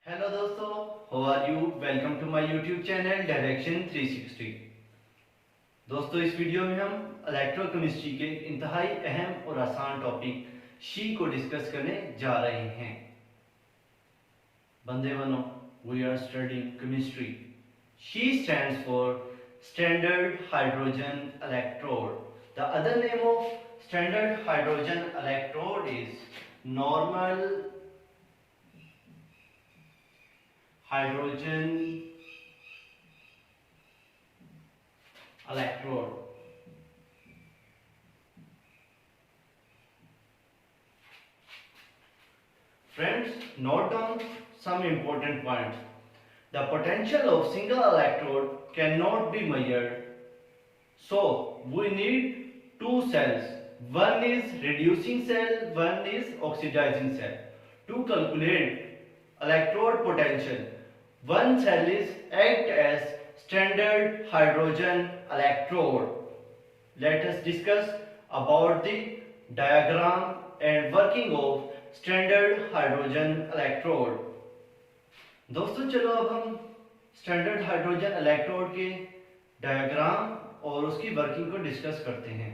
Hello दोस्तों, how are you? Welcome to my YouTube channel direction 360। दोस्तों, इस video में हम इलेक्ट्रोकेमिस्ट्री के इंतहाई अहम और आसान टॉपिक शी को डिस्कस करने जा रहे हैं। बंदे बनो, we are studying chemistry. SHE stands for standard hydrogen electrode. The other name of standard hydrogen electrode is normal hydrogen electrode. Friends, note down some important points. The potential of single electrode cannot be measured, so we need two cells. One is reducing cell, one is oxidizing cell. To calculate electrode potential, one cell is act as standard hydrogen electrode. Let us discuss about the diagram and working of standard hydrogen electrode. दोस्तों, चलो अब हम standard hydrogen electrode के diagram और उसकी working को discuss करते हैं।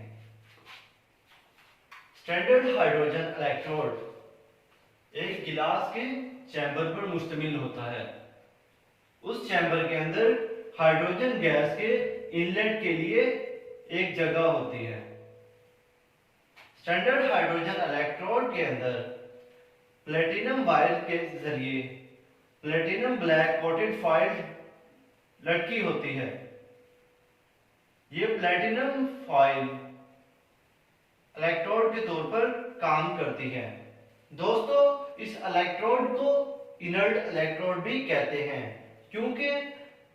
स्टैंडर्ड हाइड्रोजन इलेक्ट्रोड एक गिलास के चैम्बर पर मुश्तमिल होता है। उस चैम्बर के अंदर हाइड्रोजन गैस के इनलेट के लिए एक जगह होती है। स्टैंडर्ड हाइड्रोजन इलेक्ट्रोड के अंदर प्लेटिनम वायर के जरिए प्लेटिनम ब्लैक कोटेड फॉइल लटकी होती है। ये प्लेटिनम फॉइल इलेक्ट्रोड के तौर पर काम करती है। दोस्तों, इस इलेक्ट्रोड को इनर्ट इलेक्ट्रोड भी कहते हैं, क्योंकि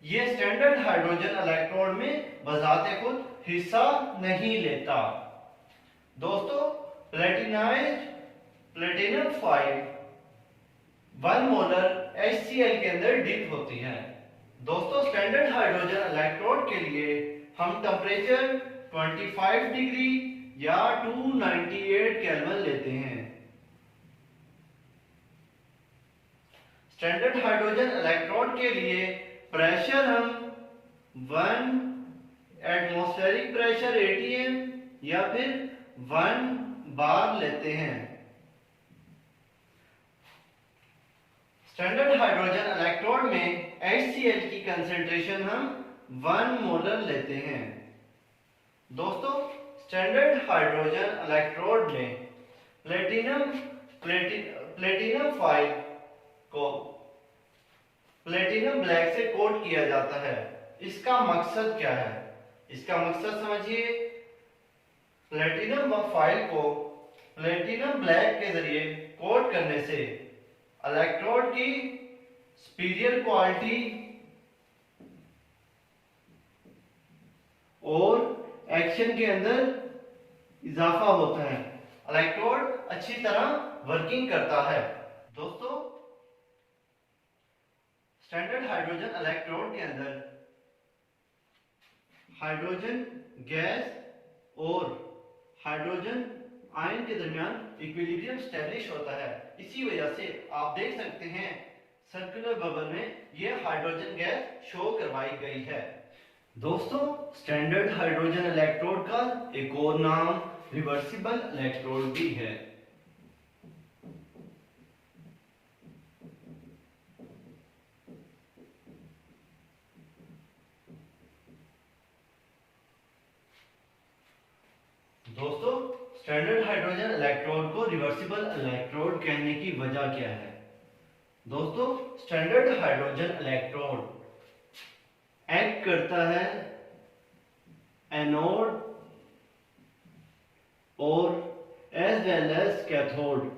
ये स्टैंडर्ड हाइड्रोजन इलेक्ट्रोड में बजाते खुद हिस्सा नहीं लेता। दोस्तों, प्लेटिनाइज्ड प्लेटिनम फॉइल 1 मोलर HCl के अंदर डिप होती है। दोस्तों, स्टैंडर्ड हाइड्रोजन इलेक्ट्रोड के लिए हम टेम्परेचर 25 डिग्री या 298 केल्विन लेते हैं। स्टैंडर्ड हाइड्रोजन इलेक्ट्रोड के लिए प्रेशर हम 1 एटमॉस्फेरिक प्रेशर ATM या फिर 1 बार लेते हैं। स्टैंडर्ड हाइड्रोजन इलेक्ट्रोड में HCl की कंसेंट्रेशन हम 1 मोलर लेते हैं। दोस्तों, स्टैंडर्ड हाइड्रोजन इलेक्ट्रोड में प्लेटिनम फॉइल को प्लेटिनम ब्लैक से कोट किया जाता है। इसका मकसद क्या है? इसका मकसद समझिए, प्लेटिनम फॉइल को प्लेटिनम ब्लैक के जरिए कोट करने से इलेक्ट्रोड की सुपीरियर क्वालिटी और एक्शन के अंदर इजाफा होता है। इलेक्ट्रोड अच्छी तरह वर्किंग करता है। दोस्तों, स्टैंडर्ड हाइड्रोजन इलेक्ट्रोड के अंदर हाइड्रोजन गैस और हाइड्रोजन आयन के दरमियान इक्विलिब्रियम स्टैब्लिश होता है। इसी वजह से आप देख सकते हैं सर्कुलर बबल में यह हाइड्रोजन गैस शो करवाई गई है। दोस्तों, स्टैंडर्ड हाइड्रोजन इलेक्ट्रोड का एक और नाम रिवर्सिबल इलेक्ट्रोड भी है। दोस्तों, स्टैंडर्ड हाइड्रोजन इलेक्ट्रोड को रिवर्सिबल इलेक्ट्रोड कहने की वजह क्या है? दोस्तों, स्टैंडर्ड हाइड्रोजन इलेक्ट्रोड एक्ट करता है एनोड और एज वेल एज कैथोड।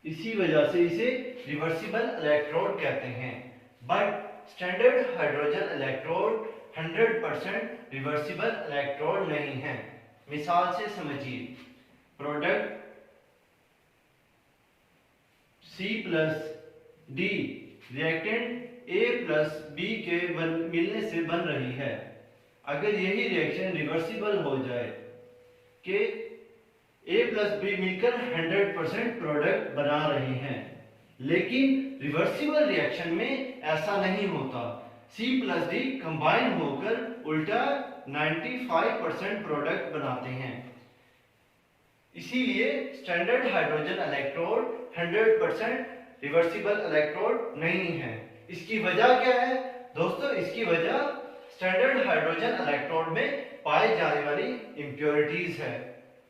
इसी वजह से इसे रिवर्सिबल इलेक्ट्रोड कहते हैं। But standard hydrogen electrode 100% reversible electrode नहीं है। मिसाल से समझिए, प्रोडक्ट C+D रिएक्टेंट A+B के मिलने से बन रही है। अगर यही रिएक्शन रिवर्सिबल हो जाए कि A+B मिलकर 100% प्रोडक्ट बना रहे हैं, लेकिन रिवर्सिबल रिएक्शन में ऐसा नहीं होता। C+D कंबाइन होकर उल्टा 95% प्रोडक्ट बनाते हैं। इसीलिए standard hydrogen electrode 100% reversible electrode नहीं है। इसकी वजह क्या है दोस्तों? इसकी वजह स्टैंडर्ड हाइड्रोजन इलेक्ट्रोड में पाई जाने वाली इंप्योरिटीज है।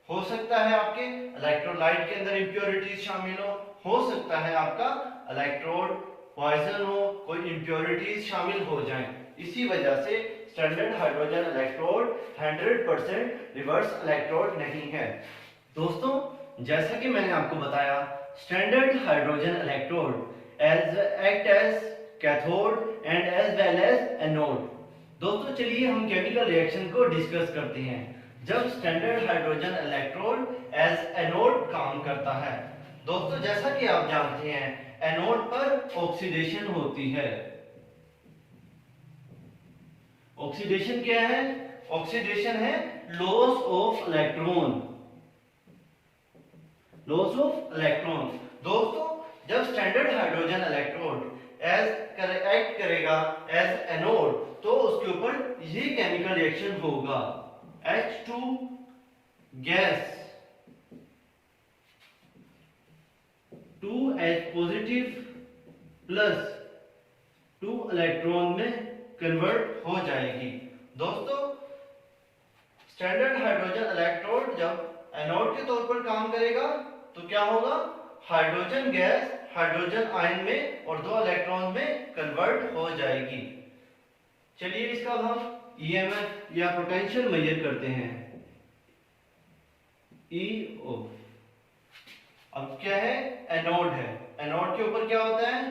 हो सकता है आपके इलेक्ट्रोलाइट के अंदर इंप्योरिटीज शामिल हो सकता है आपका इलेक्ट्रोड पॉइजन हो, कोई इंप्योरिटीज शामिल हो जाएं। इसी वजह से standard hydrogen electrode 100% reverse electrode नहीं है। दोस्तों जैसा कि मैंने आपको बताया, standard hydrogen electrode act as cathode and as well as anode. दोस्तों चलिए हम केमिकल रिएक्शन को डिस्कस करते हैं। जब standard hydrogen electrode as anode काम करता है, दोस्तों जैसा कि आप जानते हैं एनोड पर ऑक्सीडेशन होती है। ऑक्सीडेशन क्या है? ऑक्सीडेशन है loss of electron. Loss of electron. दोस्तों जब स्टैंडर्ड हाइड्रोजन इलेक्ट्रोड एक्ट करेगा एज एनोड तो उसके ऊपर ये केमिकल रिएक्शन होगा। H2 gas 2H positive plus 2 electron में कन्वर्ट हो जाएगी। दोस्तों स्टैंडर्ड हाइड्रोजन इलेक्ट्रोड जब एनोड के तौर पर काम करेगा तो क्या होगा? हाइड्रोजन गैस हाइड्रोजन आयन में और 2 इलेक्ट्रॉन में कन्वर्ट हो जाएगी। चलिए इसका हम EMF या पोटेंशियल मेजर करते हैं। EO अब क्या है? एनोड है। एनोड के ऊपर क्या होता है?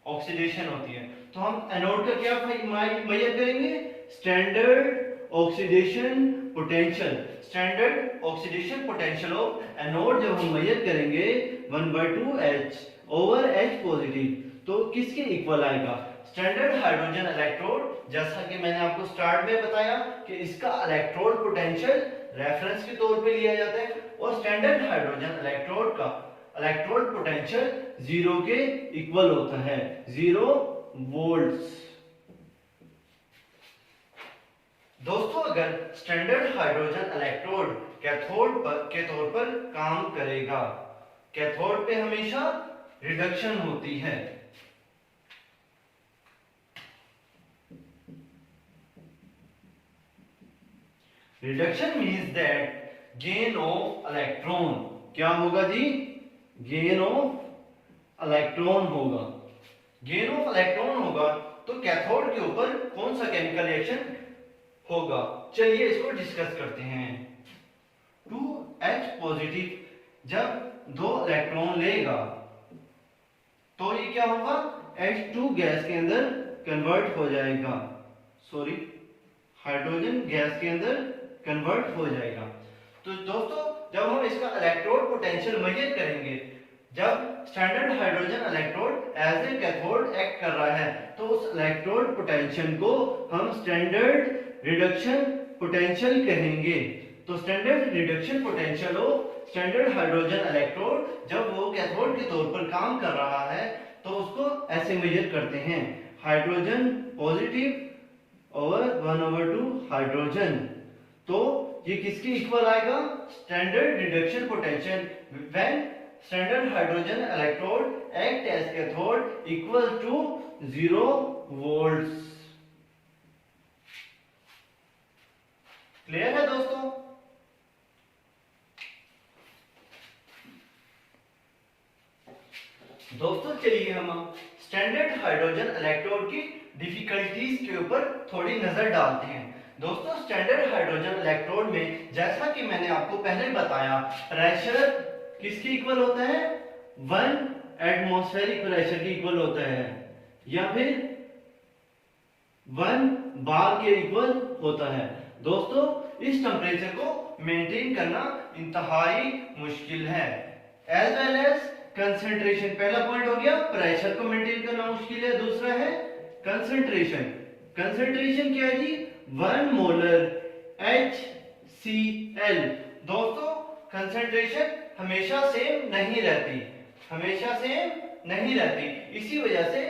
ऑक्सीडेशन होती है। तो हम एनोड का क्या मेजर करेंगे? Standard oxidation potential. Standard oxidation potential of anode जब हम मेजर करेंगे 1/2H ओवर H पॉजिटिव तो किसके इक्वल आएगा? स्टैंडर्ड हाइड्रोजन इलेक्ट्रोड, जैसा कि मैंने आपको स्टार्ट में बताया कि इसका इलेक्ट्रोड पोटेंशियल रेफरेंस के तौर पे लिया जाता है और स्टैंडर्ड हाइड्रोजन इलेक्ट्रोड का इलेक्ट्रोड पोटेंशियल 0 के इक्वल होता है, 0 वोल्ट्स। दोस्तों अगर स्टैंडर्ड हाइड्रोजन इलेक्ट्रोड कैथोड के तौर पर काम करेगा, कैथोड पे हमेशा रिडक्शन होती है। Reduction means that gain of electron. क्या होगा जी? गेन ऑफ इलेक्ट्रॉन होगा। गेन ऑफ इलेक्ट्रॉन होगा तो कैथोड के ऊपर कौन सा केमिकल रिएक्शन होगा? चलिए इसको डिस्कस करते हैं। 2H पॉजिटिव जब 2 इलेक्ट्रॉन लेगा तो ये क्या होगा? H2 गैस के अंदर कन्वर्ट हो जाएगा, सॉरी हाइड्रोजन गैस के अंदर कन्वर्ट हो जाएगा। तो दोस्तों जब हम इसका इलेक्ट्रोड पोटेंशियल मेजर करेंगे, जब standard hydrogen electrode as a cathode act कर रहा है तो उस इलेक्ट्रोड पोटेंशियल को हम स्टैंडर्ड रिडक्शन पोटेंशियल कहेंगे। तो standard reduction potential of standard hydrogen electrode जब वो कैथोड के तौर पर काम कर रहा है तो उसको ऐसे मेजर करते हैं, हाइड्रोजन पॉजिटिव ओवर 1/2 हाइड्रोजन। तो ये किसके इक्वल आएगा? Standard reduction potential when standard hydrogen electrode act as cathode equal to 0 volts. Clear है दोस्तों? दोस्तों चलिए हम स्टैंडर्ड हाइड्रोजन इलेक्ट्रोड की डिफिकल्टीज के ऊपर थोड़ी नजर डालते हैं। दोस्तों स्टैंडर्ड हाइड्रोजन इलेक्ट्रोड में जैसा कि मैंने आपको पहले बताया, प्रेशर किसके इक्वल होता है? 1 एटमॉस्फेरिक प्रेशर के इक्वल होता है या फिर 1 बार के इक्वल होता है। दोस्तों इस टेम्परेचर को मेंटेन करना इंतहाई मुश्किल है। एज वेल एज कंसंट्रेशन, पहला पॉइंट हो गया प्रेशर को मेंटेन करना मुश्किल है, दूसरा है कंसंट्रेशन। कंसंट्रेशन क्या है जी? 1 मोलर HCl। दोस्तों कंसंट्रेशन हमेशा सेम नहीं रहती, हमेशा सेम नहीं रहती। इसी वजह से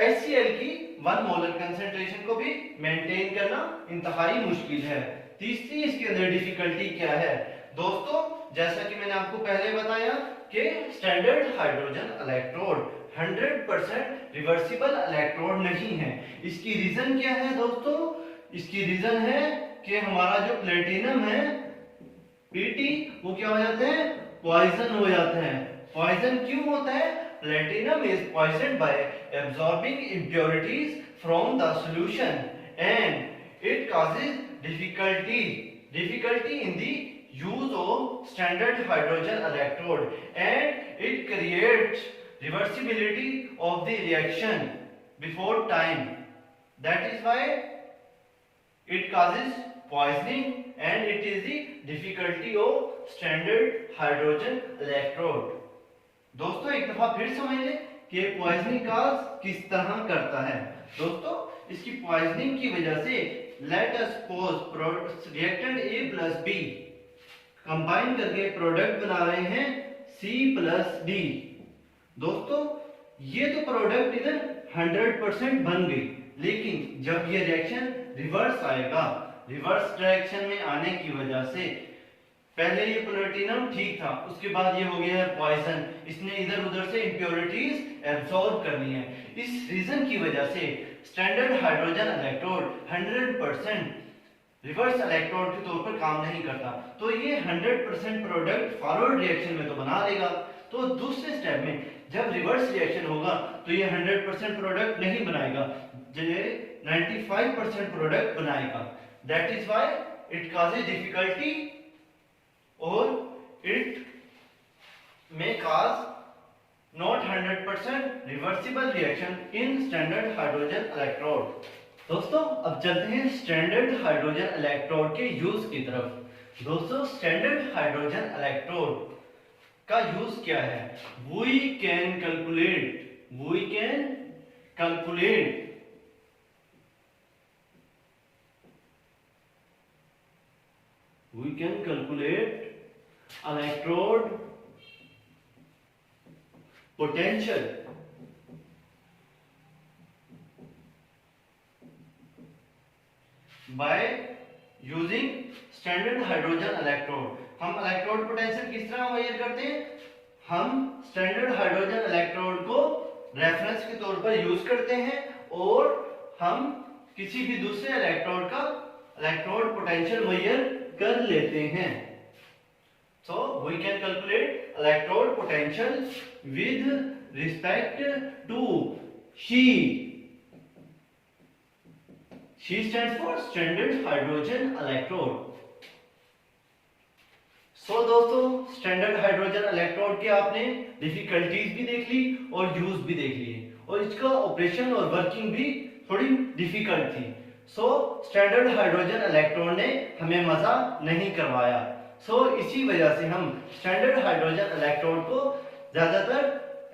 HCl की 1 मोलर कंसेंट्रेशन को भी मेंटेन करना इंतहाई मुश्किल है। तीसरी इसके अंदर डिफिकल्टी क्या है दोस्तों, जैसा कि मैंने आपको पहले बताया कि standard hydrogen electrode 100% reversible electrode नहीं है। इसकी रीजन क्या है दोस्तों, इसकी रीजन है कि हमारा जो प्लेटिनम है Pt वो क्या हो जाते हैं, पॉइजन हो जाते हैं। पॉइजन क्यों होता है, platinum is poisoned by absorbing impurities from the solution and it causes difficulty in the use of standard hydrogen electrode and it creates reversibility of the reaction before time. That is why it causes poisoning and it is the difficulty of standard hydrogen electrode. दोस्तों एक दफा फिर समझ लें कि poisoning काज किस तरह करता है। दोस्तों इसकी पॉइजनिंग की वजह से let us suppose reactant A plus B combine करके प्रोडक्ट बना रहे हैं C प्लस D। दोस्तों ये तो प्रोडक्ट इधर 100% बन गई, लेकिन जब ये रिएक्शन रिवर्स आएगा, रिवर्स डायरेक्शन में आने की वजह से पहले ये प्लेटिनम ठीक था, उसके बाद ये हो गया है पॉइजन, इसने इधर उधर से इंप्योरिटीज एब्सॉर्ब करनी है। इस रीजन की वजह से standard hydrogen electrode 100% reverse electrode के तौर पर काम नहीं करता। तो ये 100% प्रोडक्ट फॉरवर्ड रिएक्शन में तो बना देगा, तो दूसरे स्टेप में जब रिवर्स रिएक्शन होगा तो ये 100% प्रोडक्ट नहीं बनाएगा, ये 95% प्रोडक्ट बनाएगा। That is why it causes difficulty और it may cause not 100% reversible reaction in standard hydrogen electrode। दोस्तों अब चलते हैं स्टैंडर्ड हाइड्रोजन इलेक्ट्रोड के यूज की तरफ। दोस्तों स्टैंडर्ड हाइड्रोजन इलेक्ट्रोड का यूज क्या है, we can calculate electrode potential by using standard hydrogen electrode। हम इलेक्ट्रोड पोटेंशियल किस तरह मेजर करते हैं, हम स्टैंडर्ड हाइड्रोजन इलेक्ट्रोड को रेफरेंस के तौर पर यूज करते हैं और हम किसी भी दूसरे इलेक्ट्रोड का इलेक्ट्रोड पोटेंशियल मेजर कर लेते हैं। So we can calculate electrode potential with respect to She stands for standard hydrogen electrode। So दोस्तों स्टैंडर्ड हाइड्रोजन इलेक्ट्रोड के आपने डिफिकल्टीज भी देख ली और यूज भी देख लिए, और इसका ऑपरेशन और वर्किंग भी थोड़ी डिफिकल्ट थी। सो स्टैंडर्ड हाइड्रोजन इलेक्ट्रोड ने हमें मजा नहीं करवाया। इसी वजह से हम स्टैंडर्ड हाइड्रोजन इलेक्ट्रोड को ज्यादातर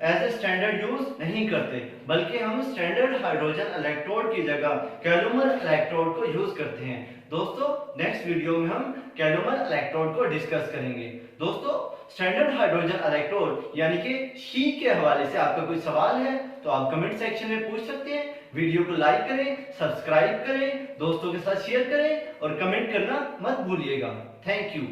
एज ए स्टैंडर्ड यूज नहीं करते, बल्कि हम स्टैंडर्ड हाइड्रोजन इलेक्ट्रोड की जगह कैलुमर इलेक्ट्रोड को यूज करते हैं। दोस्तों नेक्स्ट वीडियो में हम कैलुमर इलेक्ट्रोड को डिस्कस करेंगे। दोस्तों स्टैंडर्ड हाइड्रोजन इलेक्ट्रोड यानी कि शी के हवाले से आपका कोई सवाल है तो आप कमेंट सेक्शन में पूछ सकते हैं। वीडियो को लाइक करें, सब्सक्राइब करें, दोस्तों के साथ शेयर करें और कमेंट करना मत भूलिएगा। Thank you.